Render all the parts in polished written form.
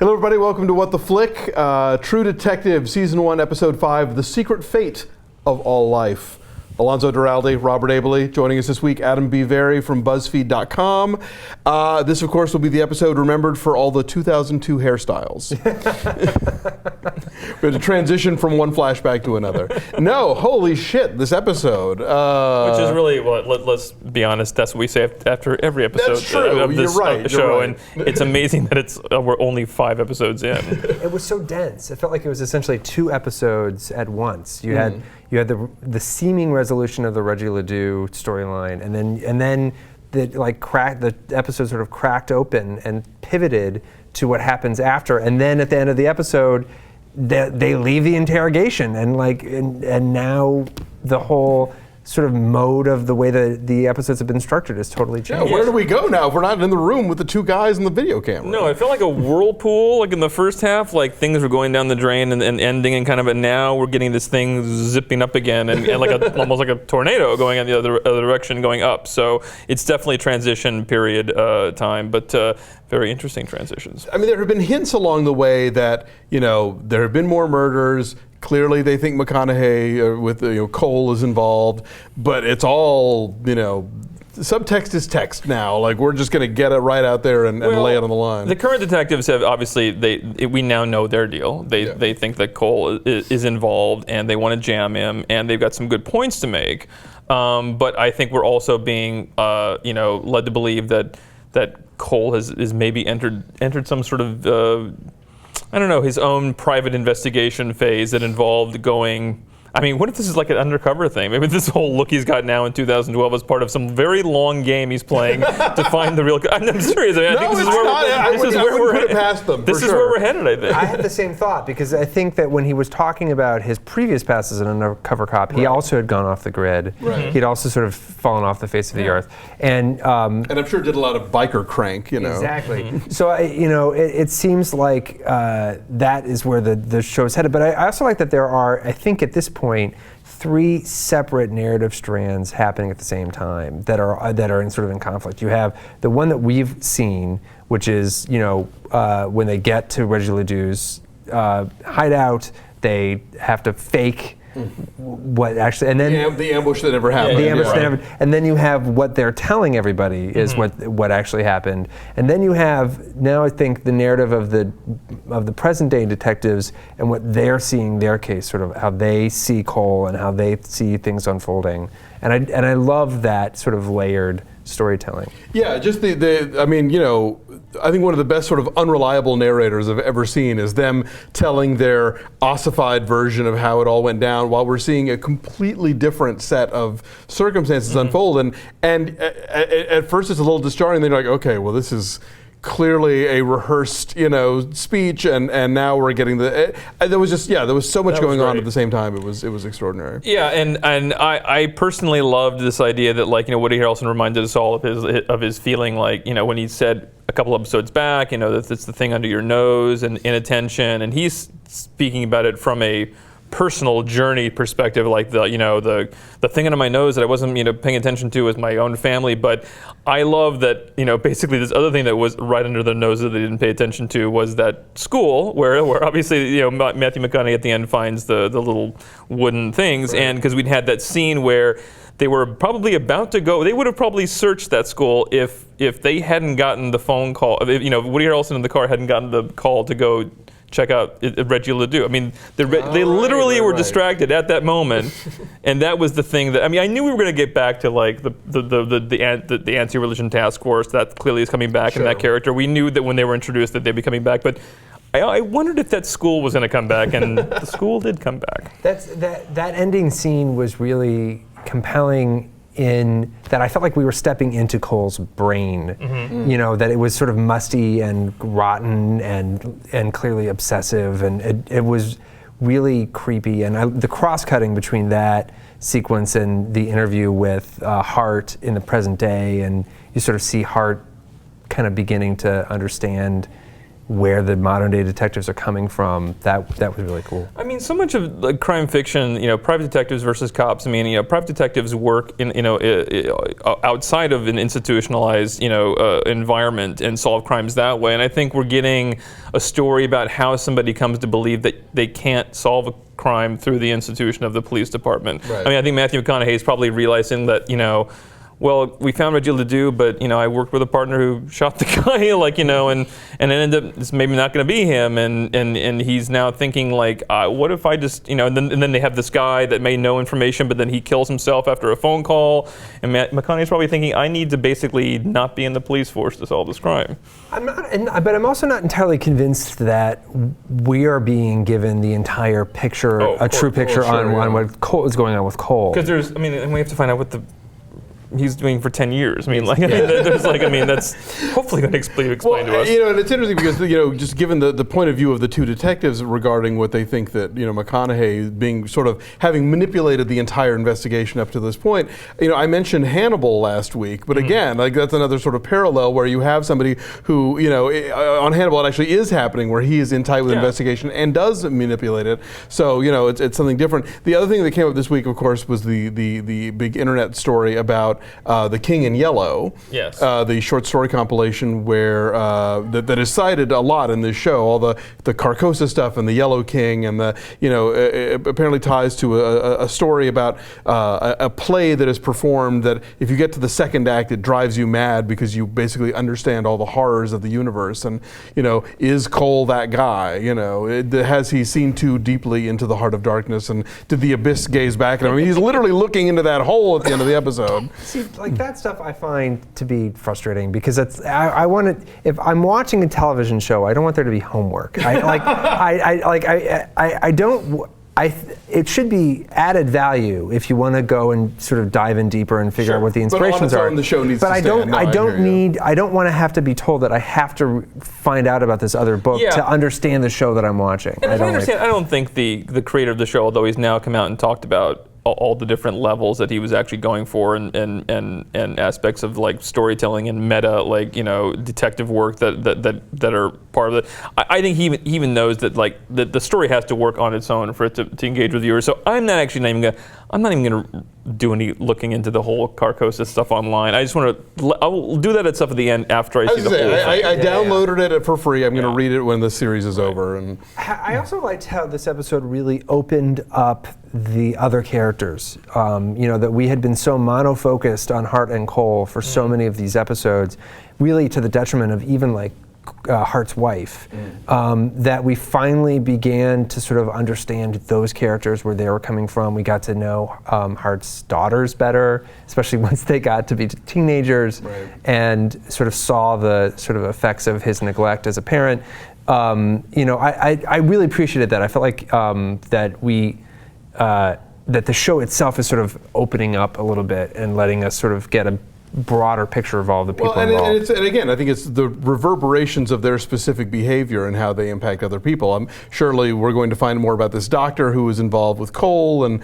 Hello everybody, welcome to What the Flick, True Detective, Season 1, Episode 5, The Secret Fate of All Life. Alonso, Duralde, Robert Abele, joining us this week, Adam B. Very from BuzzFeed.com. This, of course, will be the episode remembered for all the 2002 hairstyles. We had to transition from one flashback to another. No, holy shit, this episode. Which is really, well, let's be honest, that's what we say after every episode That's true. of this You're right. show. You're right. And it's amazing that we're only 5 episodes in. It was so dense. It felt like it was essentially 2 episodes at once. You had the seeming resolution of the Reggie Ledoux storyline, and then the episode sort of cracked open and pivoted to what happens after, and then at the end of the episode, they leave the interrogation, and now the whole sort of mode of the way the episodes have been structured is totally changed. Yeah, where do we go now if we're not in the room with the 2 guys in the video camera? No, it felt like a whirlpool, like in the first half, like things were going down the drain and ending, and and now we're getting this thing zipping up again, and like almost like a tornado going in the other direction, going up. So it's definitely transition period time, but very interesting transitions. I mean, there have been hints along the way that, there have been more murders. Clearly, they think McConaughey with Cohle is involved, but it's all subtext is text now. Like, we're just going to get it right out there and lay it on the line. The current detectives have obviously we now know their deal. They think that Cohle is involved and they want to jam him, and they've got some good points to make. But I think we're also being led to believe that Cohle has maybe entered some sort of his own private investigation phase that involved going. I mean, what if this is like an undercover thing? Maybe this whole look he's got now in 2012 is part of some very long game he's playing to find the real. I'm serious. I think this is where we're headed. This is where we're headed, I think. I had the same thought, because I think that when he was talking about his previous past as an undercover cop, he also had gone off the grid. Right. He'd also sort of fallen off the face of the earth, and I'm sure did a lot of biker crank. Exactly. So it seems like that is where the show is headed. But I also like that there are, I think at this point, 3 separate narrative strands happening at the same time that are in sort of in conflict. You have the one that we've seen, which is when they get to Reggie Ledoux's hideout, they have to fake what actually, and then the ambush that never happened. And then you have what they're telling everybody is what actually happened. And then you have now, I think, the narrative of the present day detectives and what they're seeing their case, sort of how they see Cohle and how they see things unfolding. And I love that sort of layered storytelling. Yeah, just I think one of the best sort of unreliable narrators I've ever seen is them telling their ossified version of how it all went down while we're seeing a completely different set of circumstances unfold. And at first it's a little disjarring. Then you're like, okay, well, this is clearly a rehearsed, speech, and now we're getting there was so much going on at the same time. It was extraordinary. Yeah, and I personally loved this idea that Woody Harrelson reminded us all of his feeling when he said a couple episodes back, that it's the thing under your nose and inattention, and he's speaking about it from a personal journey perspective, the thing under my nose that I wasn't paying attention to was my own family. But I love that basically this other thing that was right under the nose that they didn't pay attention to was that school where obviously Matthew McConaughey at the end finds the little wooden things, right. And because we'd had that scene where they were probably about to go. They would have probably searched that school if they hadn't gotten the phone call. Woody Harrelson in the car hadn't gotten the call to go check out Reggie Ledoux. I mean, they literally were distracted at that moment, and that was the thing that I knew we were going to get back to the anti-religion task force that clearly is coming back in that character. We knew that when they were introduced that they'd be coming back, but I wondered if that school was going to come back, and the school did come back. That ending scene was really compelling in that I felt like we were stepping into Cole's brain, that it was sort of musty and rotten and clearly obsessive, and it was really creepy. And the cross-cutting between that sequence and the interview with Hart in the present day, and you sort of see Hart kind of beginning to understand where the modern day detectives are coming from, that was really cool. I mean, so much of like crime fiction, private detectives versus cops. I mean, private detectives work in, outside of an institutionalized, environment and solve crimes that way. And I think we're getting a story about how somebody comes to believe that they can't solve a crime through the institution of the police department. Right. I mean, I think Matthew McConaughey is probably realizing that, well, we found Reggie Ledoux, but I worked with a partner who shot the guy, and it ended up it's maybe not going to be him, and he's now thinking like, what if I just, and then they have this guy that may know information, but then he kills himself after a phone call, and McConaughey's probably thinking, I need to basically not be in the police force to solve this crime. But I'm also not entirely convinced that we are being given the entire picture, true picture on what is going on with Cohle. Because and we have to find out what he's doing for 10 years. That's hopefully going to explain to us. And it's interesting because, just given the point of view of the two detectives regarding what they think that, McConaughey being sort of having manipulated the entire investigation up to this point, I mentioned Hannibal last week, but again, that's another sort of parallel where you have somebody who, on Hannibal it actually is happening where he is in tight with investigation and does manipulate it. So, it's something different. The other thing that came up this week, of course, was the big internet story about The King in Yellow, yes, the short story compilation where that is cited a lot in this show. All the Carcosa stuff and the Yellow King, and it apparently ties to a story about a play that is performed that if you get to the second act, it drives you mad because you basically understand all the horrors of the universe. And is Cohle that guy? Has he seen too deeply into the heart of darkness, and did the abyss gaze back at him? I mean, he's literally looking into that hole at the end of the episode. See, like that stuff I find to be frustrating because I want to. If I'm watching a television show, I don't want there to be homework. It should be added value if you want to go and sort of dive in deeper and figure out what the inspirations are. The show needs but to I don't want to have to be told that I have to find out about this other book to understand the show that I'm watching. And I don't think the creator of the show, although he's now come out and talked about all the different levels that he was actually going for and aspects of like storytelling and meta, detective work that are part of it. I think he even knows that the story has to work on its own for it to engage with viewers. So I'm not even gonna do any looking into the whole Carcosa stuff online. I just want to. I'll do that stuff at the end after I see the whole thing. I downloaded it for free. I'm going to read it when the series is over. And I also liked how this episode really opened up the other characters. That we had been so mono-focused on Hart and Cohle for so many of these episodes, really to the detriment of even Hart's wife, that we finally began to sort of understand those characters, where they were coming from. We got to know Hart's daughters better, especially once they got to be teenagers, and sort of saw the sort of effects of his neglect as a parent. I really appreciated that. I felt like that the show itself is sort of opening up a little bit and letting us sort of get a broader picture of all the people involved. And again, I think it's the reverberations of their specific behavior and how they impact other people. Surely we're going to find more about this doctor who was involved with Cohle and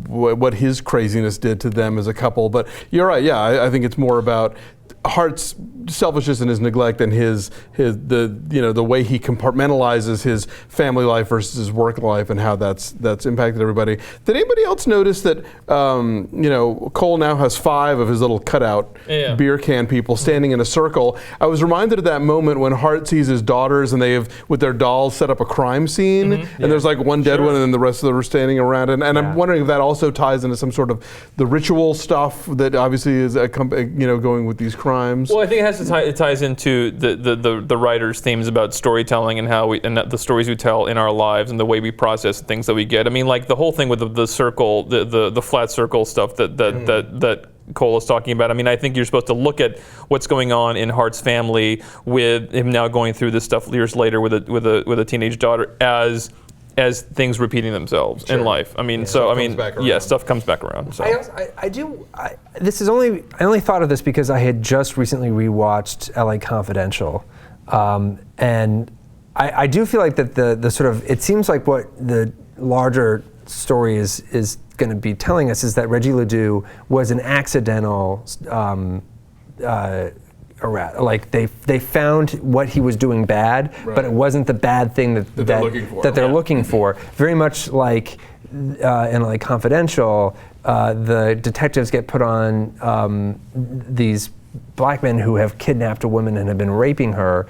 what his craziness did to them as a couple. But you're right. Yeah, I think it's more about Hart's selfishness and his neglect and the way he compartmentalizes his family life versus his work life and how that's impacted everybody. Did anybody else notice that Cohle now has 5 of his little cutout beer can people standing in a circle? I was reminded of that moment when Hart sees his daughters and they have with their dolls set up a crime scene and there's one dead one and then the rest of them are standing around and I'm wondering if that also ties into some sort of the ritual stuff that obviously is going with these crimes. Well, I think it ties into the writer's themes about storytelling and how the stories we tell in our lives and the way we process things that we get. I mean, the whole thing with the circle, the flat circle stuff that Cohle is talking about. I mean, I think you're supposed to look at what's going on in Hart's family with him now going through this stuff years later with a teenage daughter as things repeating themselves in life. I mean, stuff comes back around. So. I only thought of this because I had just recently rewatched LA Confidential, and I do feel like that the sort of, it seems like what the larger story is going to be telling us is that Reggie Ledoux was an accidental like they found what he was doing bad, but it wasn't the bad thing that they're looking for. They're looking for. Very much like in like Confidential, the detectives get put on these black men who have kidnapped a woman and have been raping her.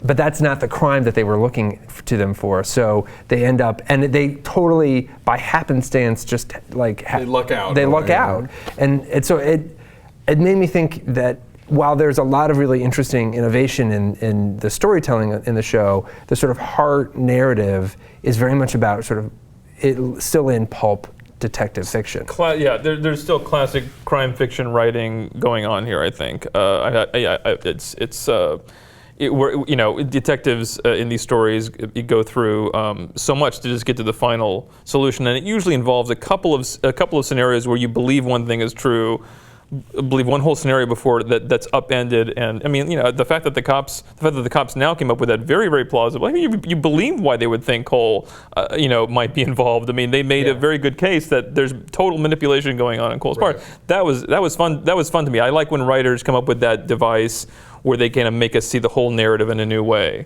But that's not the crime that they were looking to them for. So they end up, and they totally, by happenstance, just like they luck out. They luck out, and so it made me think that while there's a lot of really interesting innovation in the storytelling in the show, the sort of heart narrative is very much about sort of it still in pulp detective fiction. There's still classic crime fiction writing going on here. I think detectives in these stories go through so much to just get to the final solution, and it usually involves a couple of scenarios where you believe one thing is true, believe one whole scenario before that's upended, and I mean, the fact that the cops now came up with that very, very plausible. I mean, you believe why they would think Cohle, might be involved. I mean, they made a very good case that there's total manipulation going on Cohle's part. That was fun. That was fun to me. I like when writers come up with that device where they kind of make us see the whole narrative in a new way.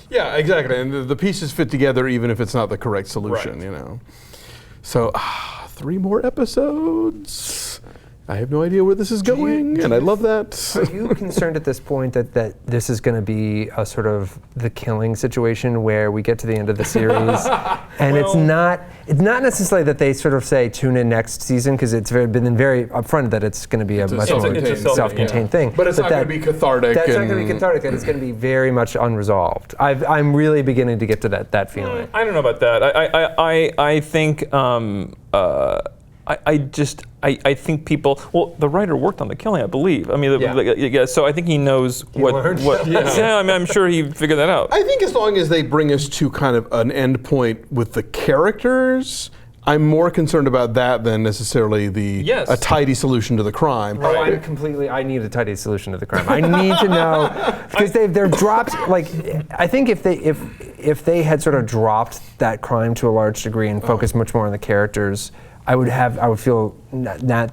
Yeah, exactly. And the pieces fit together even if it's not the correct solution, So, 3 more episodes. I have no idea where this is going, and I love that. Are you concerned at this point that this is going to be a sort of the Killing situation where we get to the end of the series, and it's not necessarily that they sort of say tune in next season, because it's been very upfront that it's going to be a much more self-contained thing. But it's not going to be cathartic. That's not going to be cathartic. That it's going to be very much unresolved. I'm really beginning to get to that feeling. I don't know about that. I think. I think people. Well, the writer worked on The Killing, I believe. I mean, so I think he knows what. I mean, I'm sure he figured that out. I think as long as they bring us to kind of an end point with the characters, I'm more concerned about that than necessarily a tidy solution to the crime. Oh, I need a tidy solution to the crime. I need to know, because they're dropped. Like, I think if they had sort of dropped that crime to a large degree and focused much more on the characters, I wouldn't feel that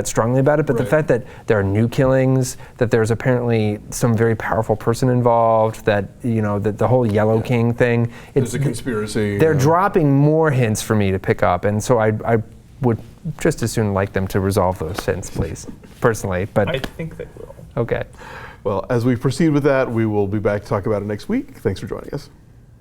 strongly about it, but the fact that there are new killings, that there's apparently some very powerful person involved, that that the whole Yellow King thing, there's a conspiracy. They're dropping more hints for me to pick up, and so I would just as soon like them to resolve those hints, please, personally. But I think they will. Okay. Well, as we proceed with that, we will be back to talk about it next week. Thanks for joining us.